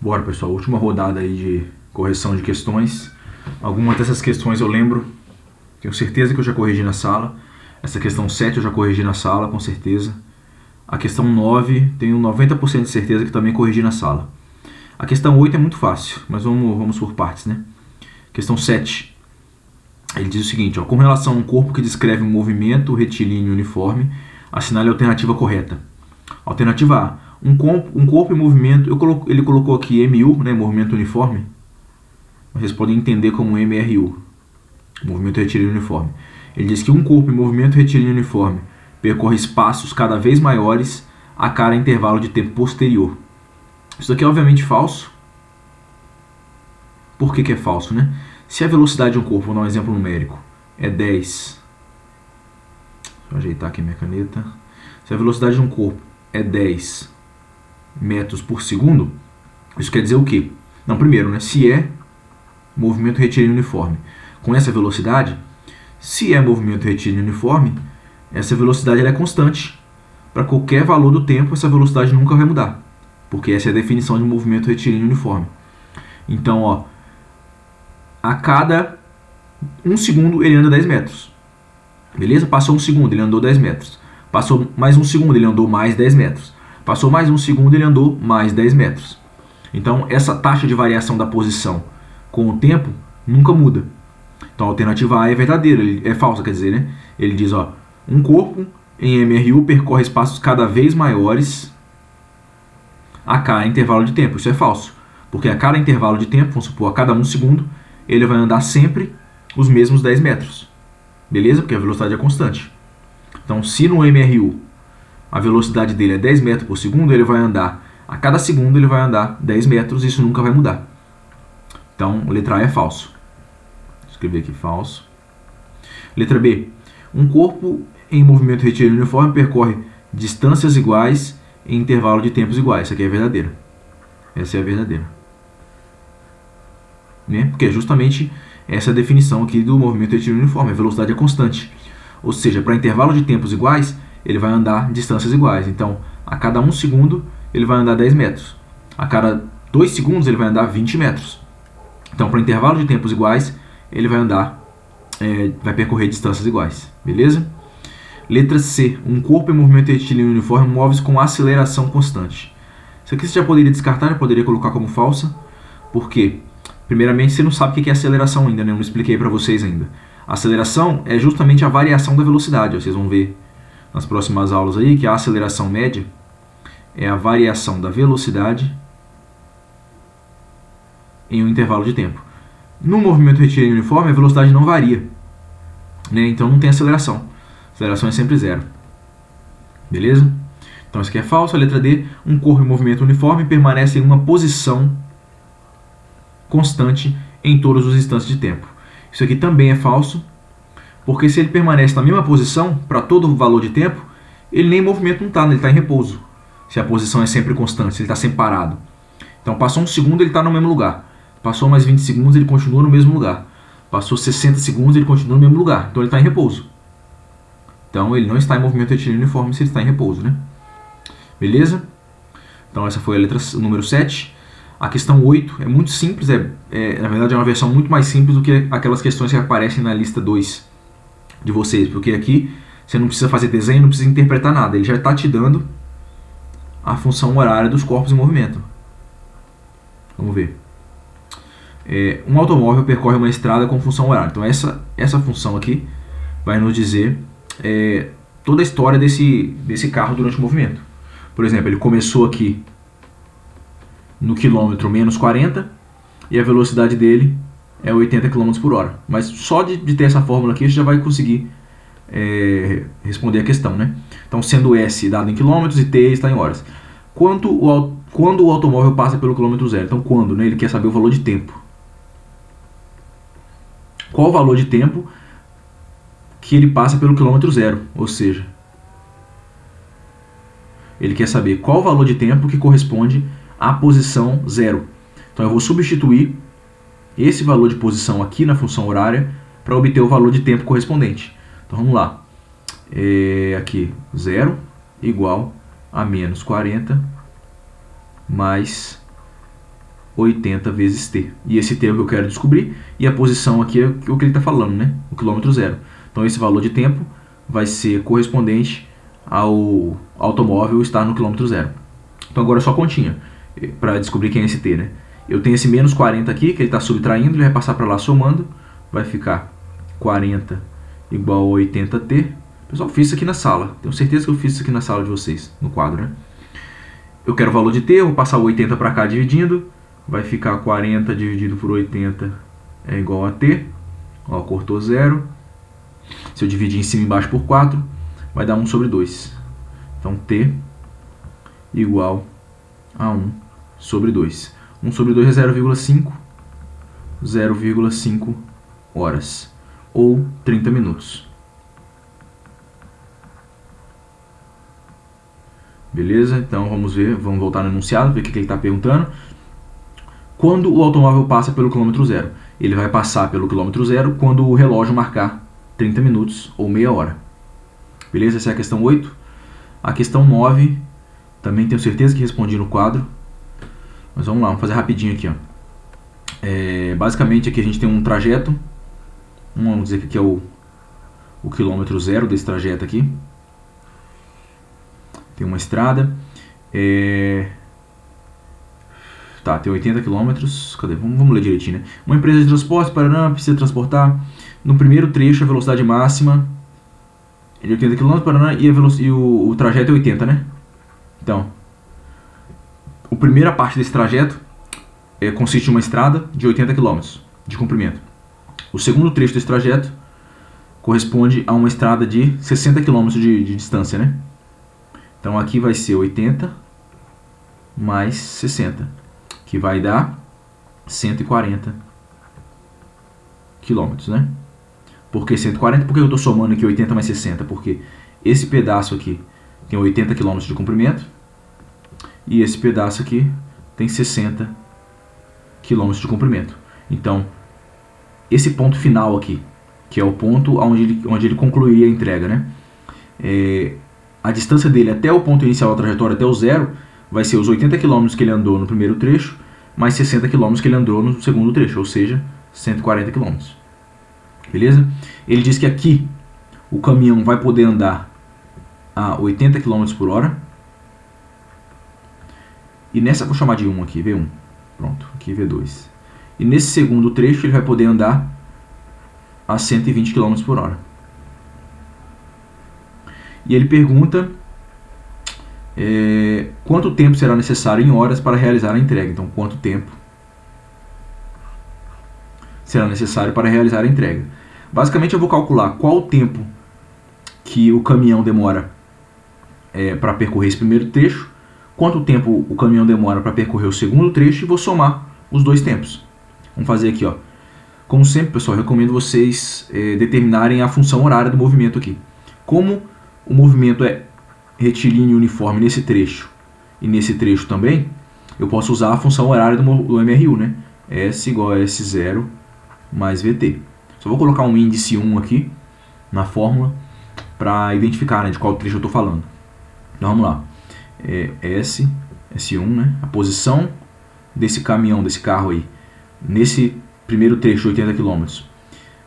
Bora, pessoal, última rodada aí de correção de questões. Algumas dessas questões eu lembro, tenho certeza que eu já corrigi na sala. Essa questão 7 eu já corrigi na sala, com certeza. A questão 9, tenho 90% de certeza que também corrigi na sala. A questão 8 é muito fácil, mas vamos por partes, né? Questão 7. Ele diz o seguinte, ó, com relação a um corpo que descreve um movimento retilíneo uniforme, assinale a alternativa correta. Alternativa A. Um corpo em movimento, ele colocou aqui MU, né, movimento uniforme, mas vocês podem entender como MRU, movimento retilíneo uniforme. Ele diz que um corpo em movimento retilíneo uniforme percorre espaços cada vez maiores a cada intervalo de tempo posterior. Isso aqui é obviamente falso. Por que é falso, né? Se a velocidade de um corpo, vou dar um exemplo numérico, é 10. Deixa eu ajeitar aqui minha caneta. Se a velocidade de um corpo é 10 metros por segundo, isso quer dizer o quê? Não, primeiro, né, se é movimento retilíneo uniforme com essa velocidade, se é movimento retilíneo uniforme, essa velocidade ela é constante. Para qualquer valor do tempo, essa velocidade nunca vai mudar, porque essa é a definição de movimento retilíneo uniforme. Então, ó, a cada 1 segundo ele anda 10 metros. Beleza? Passou 1 segundo, ele andou 10 metros. Passou mais 1 segundo, ele andou mais 10 metros. Passou mais 1 segundo, ele andou mais 10 metros. Então, essa taxa de variação da posição com o tempo nunca muda. Então, a alternativa A é verdadeira, é falsa, quer dizer, né? Ele diz, ó, um corpo em MRU percorre espaços cada vez maiores a cada intervalo de tempo. Isso é falso, porque a cada intervalo de tempo, vamos supor, a cada 1 segundo, ele vai andar sempre os mesmos 10 metros. Beleza? Porque a velocidade é constante. Então, se no MRU a velocidade dele é 10 metros por segundo, ele vai andar, a cada segundo ele vai andar 10 metros, e isso nunca vai mudar. Então, letra A é falso. Vou escrever aqui falso. Letra B. Um corpo em movimento retilíneo uniforme percorre distâncias iguais em intervalo de tempos iguais. Essa aqui é verdadeira. Essa é a verdadeira. Né? Porque é justamente essa a definição aqui do movimento retilíneo uniforme. A velocidade é constante. Ou seja, para intervalo de tempos iguais, ele vai andar distâncias iguais. Então, a cada 1 segundo, ele vai andar 10 metros. A cada 2 segundos, ele vai andar 20 metros. Então, para intervalo de tempos iguais, ele vai vai percorrer distâncias iguais. Beleza? Letra C. Um corpo em movimento retilíneo uniforme move-se com aceleração constante. Isso aqui você já poderia descartar, já poderia colocar como falsa. Por quê? Primeiramente, você não sabe o que é aceleração ainda, né? Eu não expliquei para vocês ainda. A aceleração é justamente a variação da velocidade. Vocês vão ver nas próximas aulas aí que a aceleração média é a variação da velocidade em um intervalo de tempo. No movimento retilíneo uniforme, a velocidade não varia, né? Então não tem aceleração. A aceleração é sempre zero. Beleza? Então isso aqui é falso. A letra D. Um corpo em movimento uniforme permanece em uma posição constante em todos os instantes de tempo. Isso aqui também é falso, porque se ele permanece na mesma posição para todo o valor de tempo, ele nem em movimento não está, ele está em repouso. Se a posição é sempre constante, se ele está sempre parado. Então passou 1 segundo, ele está no mesmo lugar. Passou mais 20 segundos, ele continua no mesmo lugar. Passou 60 segundos, ele continua no mesmo lugar. Então ele está em repouso. Então ele não está em movimento retilíneo uniforme se ele está em repouso, né? Beleza? Então essa foi a letra número 7. A questão 8 é muito simples, na verdade é uma versão muito mais simples do que aquelas questões que aparecem na lista 2 de vocês, porque aqui você não precisa fazer desenho, não precisa interpretar nada, ele já está te dando a função horária dos corpos em movimento. Vamos ver. Um automóvel percorre uma estrada com função horária. Então essa função aqui vai nos dizer toda a história desse carro durante o movimento. Por exemplo, ele começou aqui no quilômetro menos 40 e a velocidade dele é 80 km por hora. Mas só de ter essa fórmula aqui, você já vai conseguir responder a questão, né? Então, sendo S dado em quilômetros e T está em horas. Quando o automóvel passa pelo quilômetro zero? Então, quando? Né? Ele quer saber o valor de tempo. Qual o valor de tempo que ele passa pelo quilômetro zero? Ou seja, ele quer saber qual o valor de tempo que corresponde à posição zero. Então eu vou substituir esse valor de posição aqui na função horária para obter o valor de tempo correspondente. Então vamos lá. Aqui, 0 igual a menos 40 mais 80 vezes t. E esse t é o que eu quero descobrir, e a posição aqui é o que ele está falando, né? O quilômetro zero. Então esse valor de tempo vai ser correspondente ao automóvel estar no quilômetro zero. Então agora é só continha, para descobrir quem é esse t, né? Eu tenho esse menos 40 aqui, que ele está subtraindo, ele vai passar para lá somando, vai ficar 40 igual a 80t. Pessoal, fiz isso aqui na sala, tenho certeza que eu fiz isso aqui na sala de vocês, no quadro, né? Eu quero o valor de t, eu vou passar o 80 para cá dividindo, vai ficar 40 dividido por 80 é igual a t. Ó, cortou 0. Se eu dividir em cima e embaixo por 4, vai dar 1 sobre 2. Então t igual a 1 sobre 2. 1 sobre 2 é 0,5. 0,5 horas. Ou 30 minutos. Beleza? Então vamos ver, vamos voltar no enunciado, ver o que ele está perguntando. Quando o automóvel passa pelo quilômetro zero? Ele vai passar pelo quilômetro zero quando o relógio marcar 30 minutos ou meia hora. Beleza? Essa é a questão 8. A questão 9, também tenho certeza que respondi no quadro. Mas vamos lá, vamos fazer rapidinho aqui. Ó. Basicamente aqui a gente tem um trajeto. Vamos dizer que aqui é o quilômetro zero desse trajeto aqui. Tem uma estrada. Tá, tem 80 km. Cadê? Vamos ler direitinho, né? Uma empresa de transporte, Paraná, precisa transportar. No primeiro trecho, a velocidade máxima é de 80 km, Paraná, e o trajeto é 80, né? Então, a primeira parte desse trajeto consiste em uma estrada de 80 km de comprimento. O segundo trecho desse trajeto corresponde a uma estrada de 60 km de distância, né? Então aqui vai ser 80 mais 60, que vai dar 140 km, né? Por que 140? Por que eu estou somando aqui 80 mais 60? Porque esse pedaço aqui tem 80 km de comprimento e esse pedaço aqui tem 60 km de comprimento. Então, esse ponto final aqui, que é o ponto onde ele concluiria a entrega, né? A distância dele até o ponto inicial da trajetória, até o zero, vai ser os 80 km que ele andou no primeiro trecho, mais 60 km que ele andou no segundo trecho, ou seja, 140 km. Beleza? Ele diz que aqui o caminhão vai poder andar a 80 km por hora. E nessa, vou chamar de 1 aqui, V1. Pronto, aqui V2. E nesse segundo trecho ele vai poder andar a 120 km por hora. E ele pergunta quanto tempo será necessário em horas para realizar a entrega. Então, quanto tempo será necessário para realizar a entrega. Basicamente, eu vou calcular qual o tempo que o caminhão demora para percorrer esse primeiro trecho, quanto tempo o caminhão demora para percorrer o segundo trecho e vou somar os dois tempos. Vamos fazer aqui, ó. Como sempre, pessoal, eu recomendo vocês determinarem a função horária do movimento aqui. Como o movimento é retilíneo uniforme nesse trecho e nesse trecho também, eu posso usar a função horária do MRU, né? S igual a S0 mais VT. Só vou colocar um índice 1 aqui na fórmula para identificar, né, de qual trecho eu estou falando. Então vamos lá. S1, né? A posição desse caminhão, desse carro aí, nesse primeiro trecho de 80 km,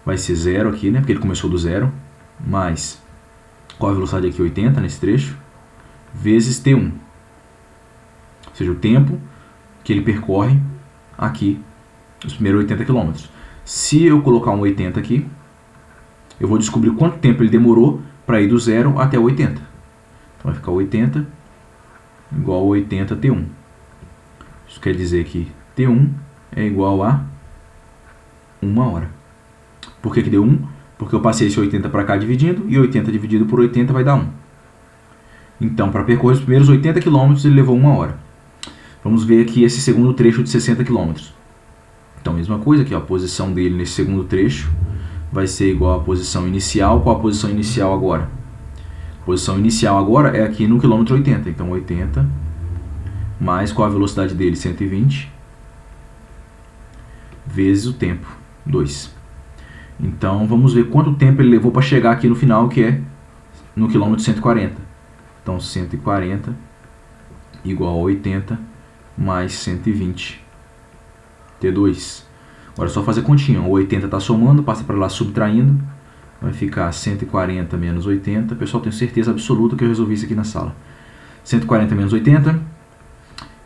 vai ser 0 aqui, né? Porque ele começou do 0, mais qual a velocidade aqui? 80 nesse trecho, vezes T1. Ou seja, o tempo que ele percorre aqui, os primeiros 80 km. Se eu colocar um 80 aqui, eu vou descobrir quanto tempo ele demorou para ir do 0 até o 80. Então vai ficar 80 igual a 80 T1. Isso quer dizer que T1 é igual a 1 hora. Por que deu 1? Porque eu passei esse 80 para cá dividindo, e 80 dividido por 80 vai dar 1. Então, para percorrer os primeiros 80 km, ele levou 1 hora. Vamos ver aqui esse segundo trecho de 60 km. Então, mesma coisa aqui, ó, a posição dele nesse segundo trecho vai ser igual à posição inicial. Qual a posição inicial agora? A posição inicial agora é aqui no quilômetro 80. Então, 80 mais qual a velocidade dele? 120 vezes o tempo, 2. Então, vamos ver quanto tempo ele levou para chegar aqui no final, que é no quilômetro 140. Então, 140 igual a 80 mais 120 T2. Agora é só fazer continha. O 80 está somando, passa para lá subtraindo. Vai ficar 140 menos 80. Pessoal, tenho certeza absoluta que eu resolvi isso aqui na sala. 140 menos 80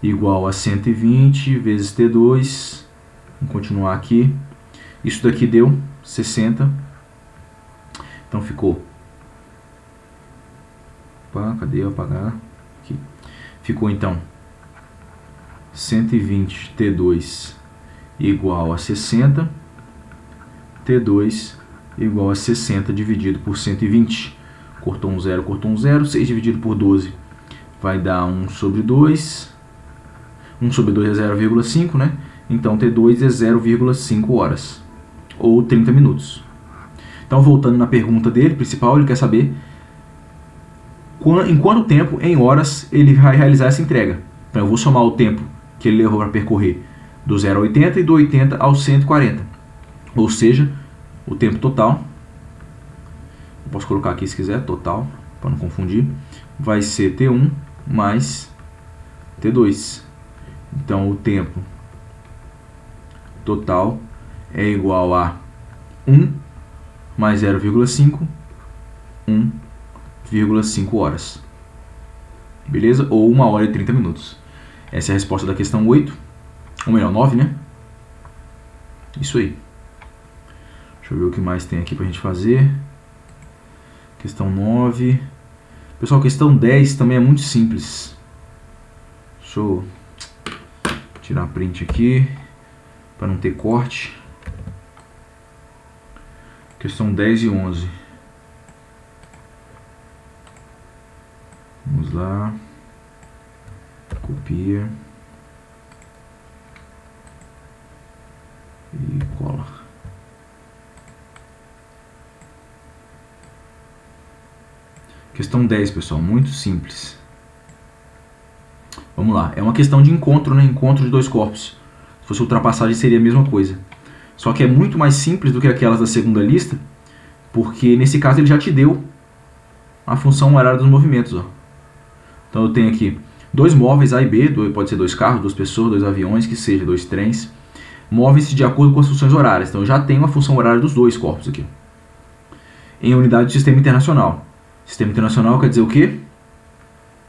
igual a 120 vezes T2. Vamos continuar aqui. Isso daqui deu 60. Então ficou... Opa, cadê eu apagar? Aqui. Ficou então 120 T2 igual a 60. T2 igual a 60 dividido por 120. Cortou um zero, cortou um zero. 6 dividido por 12 vai dar 1 sobre 2. 1 sobre 2 é 0,5, né? Então T2 é 0,5 horas. Ou 30 minutos. Então, voltando na pergunta dele, principal, ele quer saber em quanto tempo, em horas, ele vai realizar essa entrega. Então, eu vou somar o tempo que ele levou para percorrer do 0 ao 80 e do 80 ao 140. Ou seja, o tempo total, eu posso colocar aqui se quiser, total, para não confundir, vai ser T1 mais T2. Então, o tempo total é igual a 1 mais 0,5, 1,5 horas. Beleza? Ou 1 hora e 30 minutos. Essa é a resposta da questão 8. Ou melhor, 9, né? Isso aí. Deixa eu ver o que mais tem aqui pra gente fazer. Questão 9. Pessoal, questão 10 também é muito simples. Deixa eu tirar print aqui para não ter corte. Questão 10 e 11. Vamos lá. Copia. E cola. Questão 10, pessoal. Muito simples. Vamos lá. É uma questão de encontro, né? Encontro de dois corpos. Se fosse ultrapassagem seria a mesma coisa. Só que é muito mais simples do que aquelas da segunda lista, porque nesse caso ele já te deu a função horária dos movimentos. Ó. Então eu tenho aqui dois móveis A e B, pode ser dois carros, duas pessoas, dois aviões, que seja, dois trens, movem-se de acordo com as funções horárias. Então eu já tenho a função horária dos dois corpos aqui. Em unidade de sistema internacional. Sistema internacional quer dizer o quê?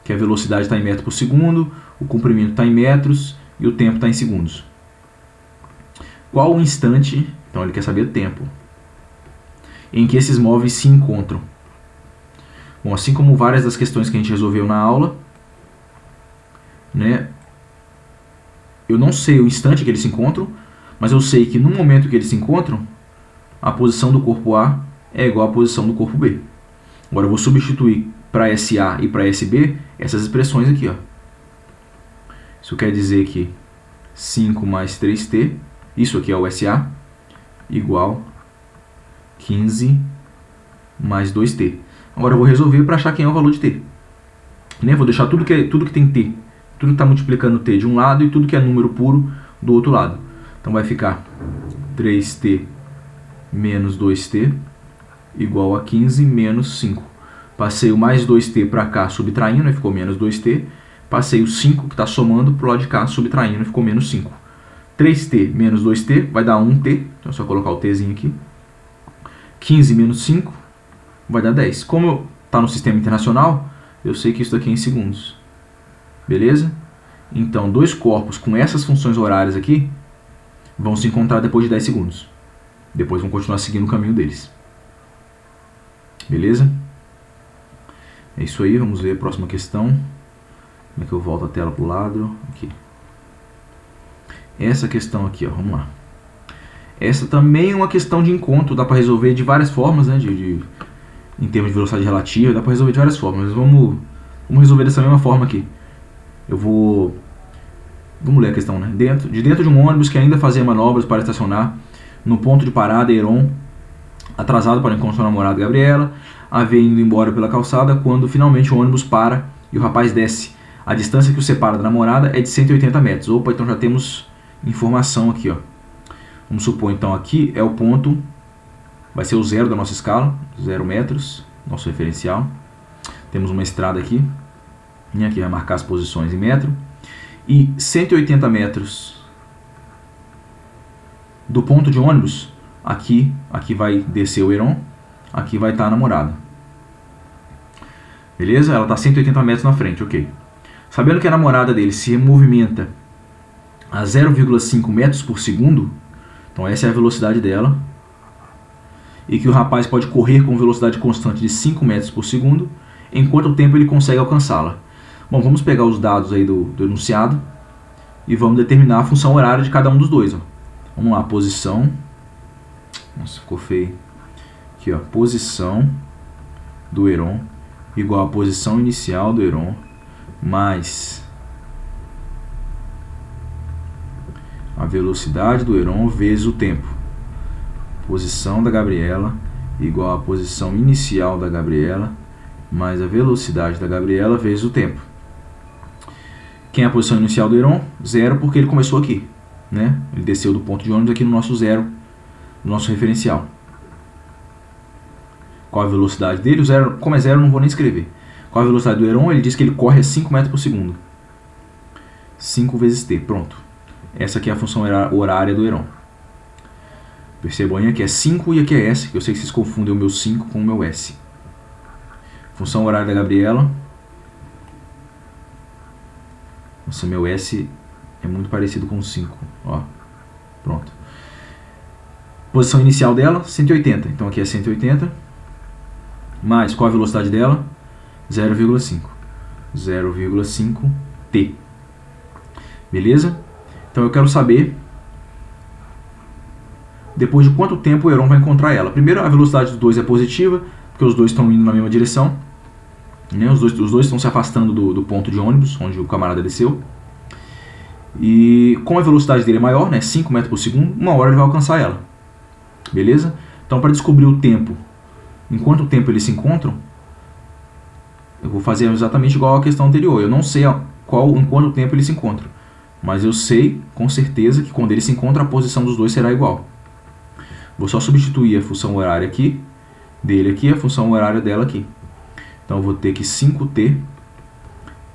Que a velocidade está em metros por segundo, o comprimento está em metros e o tempo está em segundos. Qual o instante, então ele quer saber o tempo, em que esses móveis se encontram? Bom, assim como várias das questões que a gente resolveu na aula, né, eu não sei o instante que eles se encontram, mas eu sei que no momento que eles se encontram, a posição do corpo A é igual à posição do corpo B. Agora eu vou substituir para SA e para SB essas expressões aqui. Ó. Isso quer dizer que 5 mais 3t, isso aqui é o SA, igual 15 mais 2t. Agora eu vou resolver para achar quem é o valor de t. Né? Vou deixar tudo que tem t, tudo que está multiplicando t de um lado e tudo que é número puro do outro lado. Então vai ficar 3t menos 2t igual a 15 menos 5. Passei o mais 2t para cá subtraindo, né? Ficou menos 2t. Passei o 5 que está somando para o lado de cá subtraindo, ficou menos 5. 3t menos 2t vai dar 1t, então é só colocar o tzinho aqui. 15 menos 5 vai dar 10. Como está no sistema internacional, eu sei que isso daqui é em segundos. Beleza? Então, dois corpos com essas funções horárias aqui vão se encontrar depois de 10 segundos. Depois vão continuar seguindo o caminho deles. Beleza? É isso aí, vamos ver a próxima questão. Como é que eu volto a tela para o lado? Aqui. Essa questão aqui, ó, vamos lá. Essa também é uma questão de encontro, dá para resolver de várias formas, né? Em termos de velocidade relativa, dá para resolver de várias formas. Mas vamos resolver dessa mesma forma aqui. Vamos ler a questão, né? De dentro de um ônibus que ainda fazia manobras para estacionar no ponto de parada, Heron, atrasado para encontrar sua namorada Gabriela, a vê indo embora pela calçada, quando finalmente o ônibus para e o rapaz desce. A distância que o separa da namorada é de 180 metros. Opa, então já temos informação aqui, ó. Vamos supor, então, aqui é o ponto, vai ser o zero da nossa escala, 0 metros, nosso referencial. Temos uma estrada aqui, e aqui vai marcar as posições em metro. E 180 metros do ponto de ônibus, aqui vai descer o Heron, aqui vai estar a namorada. Beleza? Ela está 180 metros na frente, ok. Sabendo que a namorada dele se movimenta a 0,5 metros por segundo, então essa é a velocidade dela, e que o rapaz pode correr com velocidade constante de 5 metros por segundo, em quanto tempo ele consegue alcançá-la. Bom, vamos pegar os dados aí do enunciado e vamos determinar a função horária de cada um dos dois. Ó. Vamos lá, posição. Nossa, ficou feio. Aqui, ó, posição do Heron igual a posição inicial do Heron mais a velocidade do Heron vezes o tempo. Posição da Gabriela igual a posição inicial da Gabriela mais a velocidade da Gabriela vezes o tempo. Quem é a posição inicial do Heron? 0, porque ele começou aqui, né? Ele desceu do ponto de ônibus aqui no nosso 0, no nosso referencial. Qual a velocidade dele? O 0, como é 0, eu não vou nem escrever. Qual a velocidade do Heron? Ele diz que ele corre a 5 metros por segundo. 5 vezes t, pronto. Essa aqui é a função horária do Heron. Percebam aí, aqui é 5 e aqui é S, que eu sei que vocês confundem o meu 5 com o meu S. Função horária da Gabriela. Nossa, meu S é muito parecido com o 5. Ó, pronto. Posição inicial dela, 180. Então aqui é 180. Mais, qual a velocidade dela? 0,5. 0,5 t. Beleza? Então eu quero saber depois de quanto tempo o Heron vai encontrar ela. Primeiro, a velocidade dos dois é positiva, porque os dois estão indo na mesma direção. Né? Os dois estão se afastando do ponto de ônibus, onde o camarada desceu. E como a velocidade dele é maior, né, 5 metros por segundo, uma hora ele vai alcançar ela. Beleza? Então, para descobrir o tempo, em quanto tempo eles se encontram, eu vou fazer exatamente igual à questão anterior. Eu não sei em quanto tempo eles se encontram, mas eu sei com certeza que quando eles se encontram, a posição dos dois será igual. Vou só substituir a função horária aqui, dele aqui, a função horária dela aqui. Então eu vou ter que 5t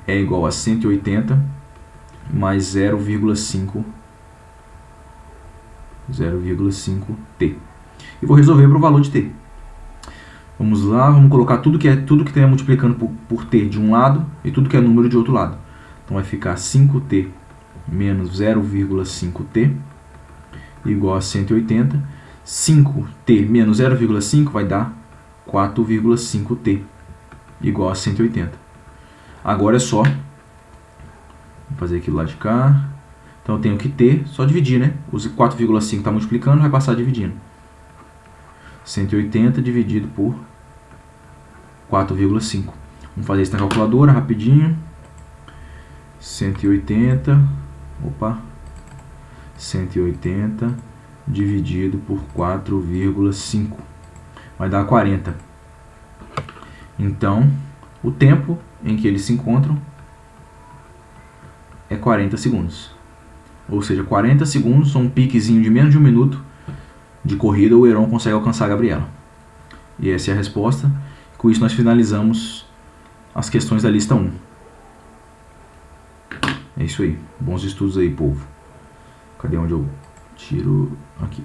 é igual a 180 mais 0,5t. E vou resolver para o valor de t. Vamos lá, vamos colocar tudo que tem multiplicando por t de um lado e tudo que é número de outro lado. Então vai ficar 5t menos 0,5t igual a 180. 5t menos 0,5 vai dar 4,5t igual a 180. Agora é só fazer aquilo lá de cá. Então eu tenho que t, só dividir, né? Os 4,5 está multiplicando, vai passar dividindo. 180 dividido por 4,5. Vamos fazer isso na calculadora rapidinho. 180 dividido por 4,5 vai dar 40. Então, o tempo em que eles se encontram é 40 segundos. Ou seja, 40 segundos, um piquezinho de menos de 1 minuto de corrida, o Heron consegue alcançar a Gabriela. E essa é a resposta. Com isso nós finalizamos as questões da lista 1. É isso aí. Bons estudos aí, povo. Cadê onde eu tiro? Aqui.